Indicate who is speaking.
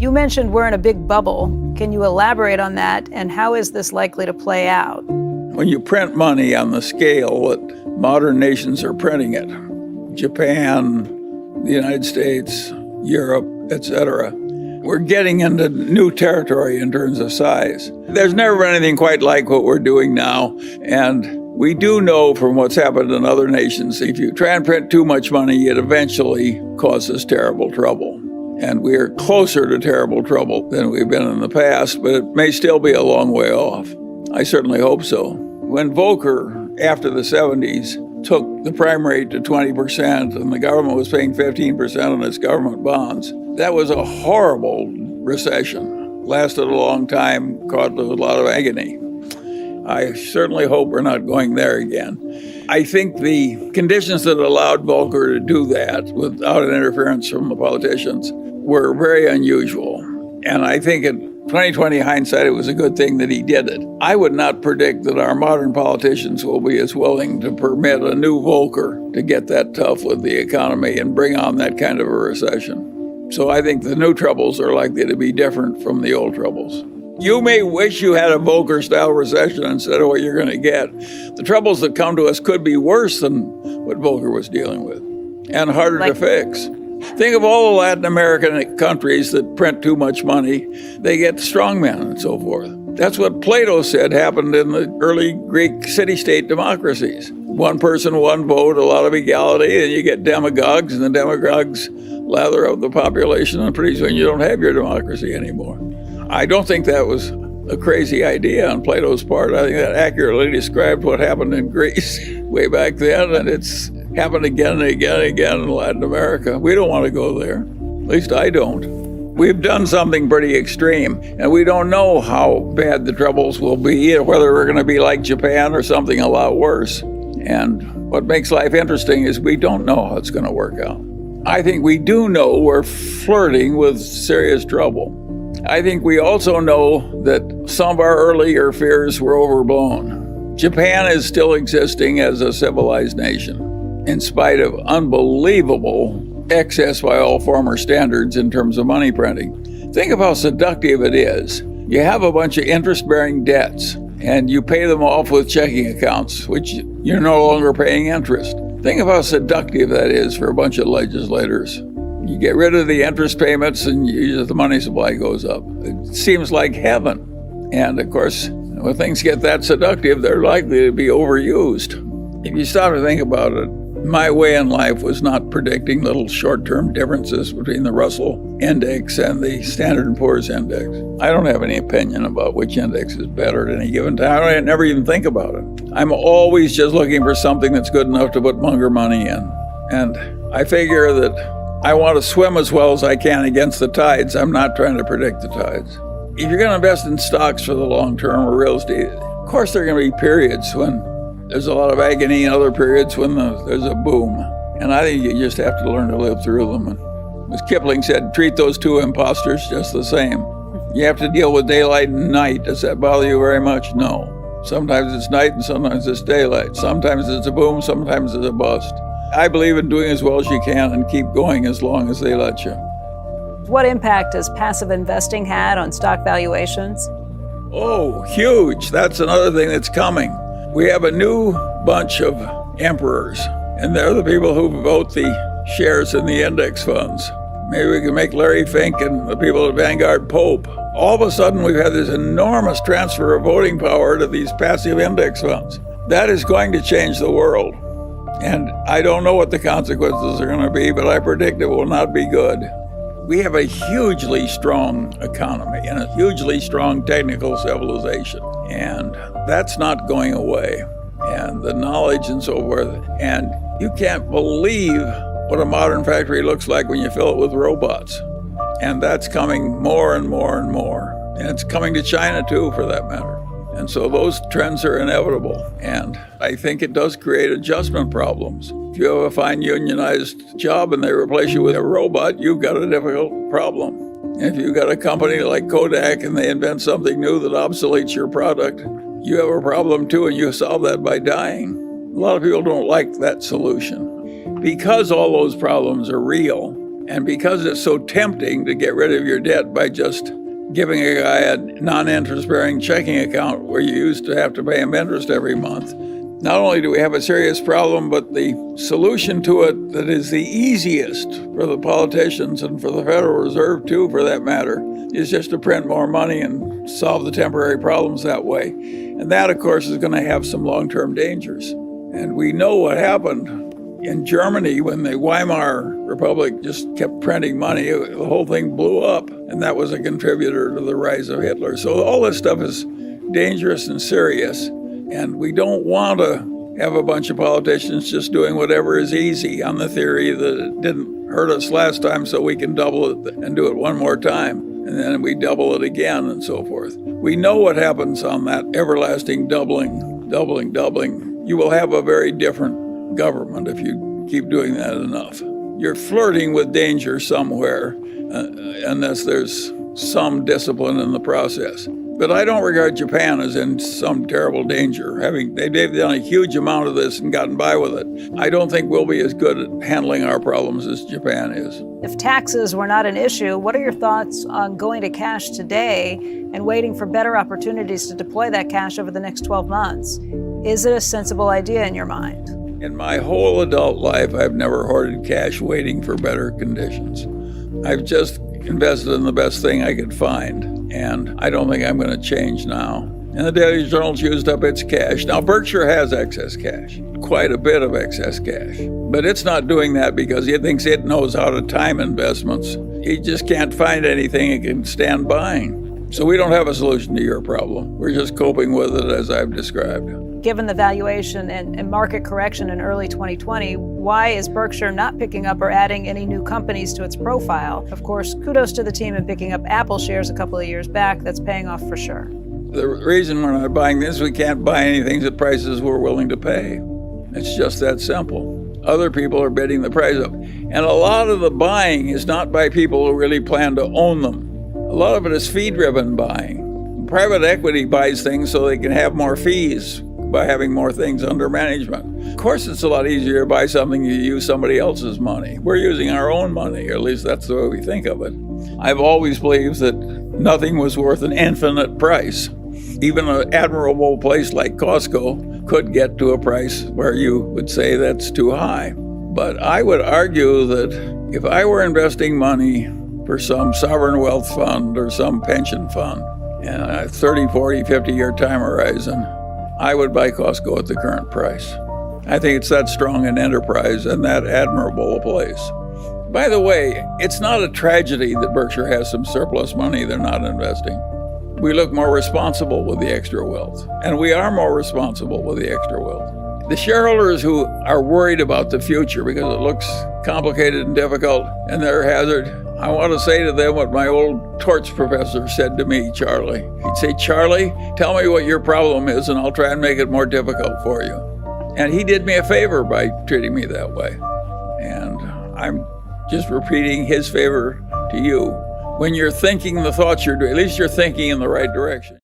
Speaker 1: You mentioned we're in a big bubble. Can you elaborate on that, and how is this likely to play out?
Speaker 2: When you print money on the scale that modern nations are printing it, Japan, the United States, Europe, etc., we're getting into new territory in terms of size. There's never been anything quite like what we're doing now, and we do know from what's happened in other nations, if you try and print too much money, it eventually causes terrible trouble. And we're closer to terrible trouble than we've been in the past, but it may still be a long way off. I certainly hope so. When Volcker, after the 70s, took the prime rate to 20% and the government was paying 15% on its government bonds, that was a horrible recession. Lasted a long time, caused a lot of agony. I certainly hope we're not going there again. I think the conditions that allowed Volcker to do that without an interference from the politicians were very unusual. And I think in 2020 hindsight, it was a good thing that he did it. I would not predict that our modern politicians will be as willing to permit a new Volcker to get that tough with the economy and bring on that kind of a recession. So I think the new troubles are likely to be different from the old troubles. You may wish you had a Volcker-style recession instead of what you're going to get. The troubles that come to us could be worse than what Volcker was dealing with and harder to fix. Think of all the Latin American countries that print too much money. They get strongmen and so forth. That's what Plato said happened in the early Greek city-state democracies. One person, one vote, a lot of equality, and you get demagogues, and the demagogues lather up the population, and pretty soon you don't have your democracy anymore. I don't think that was a crazy idea on Plato's part. I think that accurately described what happened in Greece way back then, and it's happened again and again and again in Latin America. We don't want to go there. At least I don't. We've done something pretty extreme, and we don't know how bad the troubles will be, or whether we're going to be like Japan or something a lot worse. And what makes life interesting is we don't know how it's going to work out. I think we do know we're flirting with serious trouble. I think we also know that some of our earlier fears were overblown. Japan is still existing as a civilized nation, in spite of unbelievable excess by all former standards in terms of money printing. Think of how seductive it is. You have a bunch of interest-bearing debts, and you pay them off with checking accounts, which you're no longer paying interest. Think of how seductive that is for a bunch of legislators. You get rid of the interest payments and the money supply goes up. It seems like heaven. And of course, when things get that seductive, they're likely to be overused. If you stop to think about it, my way in life was not predicting little short-term differences between the Russell index and the Standard & Poor's index. I don't have any opinion about which index is better at any given time. I never even think about it. I'm always just looking for something that's good enough to put Munger money in. And I figure that I want to swim as well as I can against the tides. I'm not trying to predict the tides. If you're going to invest in stocks for the long term or real estate, of course there are going to be periods when there's a lot of agony and other periods when there's a boom. And I think you just have to learn to live through them. And as Kipling said, treat those two imposters just the same. You have to deal with daylight and night. Does that bother you very much? No. Sometimes it's night and sometimes it's daylight. Sometimes it's a boom, sometimes it's a bust. I believe in doing as well as you can and keep going as long as they let you.
Speaker 1: What impact has passive investing had on stock valuations?
Speaker 2: Oh, huge. That's another thing that's coming. We have a new bunch of emperors, and they're the people who vote the shares in the index funds. Maybe we can make Larry Fink and the people at Vanguard Pope. All of a sudden, we've had this enormous transfer of voting power to these passive index funds. That is going to change the world. And I don't know what the consequences are going to be, but I predict it will not be good. We have a hugely strong economy and a hugely strong technical civilization. And that's not going away. And the knowledge and so forth. And you can't believe what a modern factory looks like when you fill it with robots. And that's coming more and more and more. And it's coming to China too, for that matter. And so those trends are inevitable. And I think it does create adjustment problems. If you have a fine unionized job and they replace you with a robot, you've got a difficult problem. If you've got a company like Kodak and they invent something new that obsoletes your product, you have a problem too, and you solve that by dying. A lot of people don't like that solution. Because all those problems are real, And because it's so tempting to get rid of your debt by just giving a guy a non-interest-bearing checking account where you used to have to pay him interest every month, not only do we have a serious problem, but the solution to it that is the easiest for the politicians and for the Federal Reserve, too, for that matter, is just to print more money and solve the temporary problems that way. And that, of course, is going to have some long-term dangers. And we know what happened in Germany when the Weimar Republic just kept printing money. The whole thing blew up, and that was a contributor to the rise of Hitler. So all this stuff is dangerous and serious. And we don't want to have a bunch of politicians just doing whatever is easy on the theory that it didn't hurt us last time, so we can double it and do it one more time. And then we double it again and so forth. We know what happens on that everlasting doubling. You will have a very different government if you keep doing that enough. You're flirting with danger somewhere, unless there's some discipline in the process. But I don't regard Japan as in some terrible danger. They've done a huge amount of this and gotten by with it. I don't think we'll be as good at handling our problems as Japan is.
Speaker 1: If taxes were not an issue, what are your thoughts on going to cash today and waiting for better opportunities to deploy that cash over the next 12 months? Is it a sensible idea in your mind?
Speaker 2: In my whole adult life, I've never hoarded cash waiting for better conditions. I've just invested in the best thing I could find, and I don't think I'm going to change now. And the Daily Journal's used up its cash. Now, Berkshire has excess cash, quite a bit of excess cash. But it's not doing that because it thinks it knows how to time investments. It just can't find anything it can stand buying. So we don't have a solution to your problem. We're just coping with it as I've described.
Speaker 1: Given the valuation and market correction in early 2020, why is Berkshire not picking up or adding any new companies to its profile? Of course, kudos to the team in picking up Apple shares a couple of years back. That's paying off for sure.
Speaker 2: The reason we're not buying this, we can't buy anything at prices we're willing to pay. It's just that simple. Other people are bidding the price up. And a lot of the buying is not by people who really plan to own them. A lot of it is fee-driven buying. Private equity buys things so they can have more fees by having more things under management. Of course, it's a lot easier to buy something you use somebody else's money. We're using our own money, or at least that's the way we think of it. I've always believed that nothing was worth an infinite price. Even an admirable place like Costco could get to a price where you would say that's too high. But I would argue that if I were investing money for some sovereign wealth fund or some pension fund, in a 30, 40, 50-year time horizon, I would buy Costco at the current price. I think it's that strong an enterprise and that admirable a place. By the way, it's not a tragedy that Berkshire has some surplus money they're not investing. We look more responsible with the extra wealth, and we are more responsible with the extra wealth. The shareholders who are worried about the future because it looks complicated and difficult and they're hazard, I want to say to them what my old torts professor said to me, Charlie. He'd say, Charlie, tell me what your problem is and I'll try and make it more difficult for you. And he did me a favor by treating me that way. And I'm just repeating his favor to you. When you're thinking the thoughts you're doing, at least you're thinking in the right direction.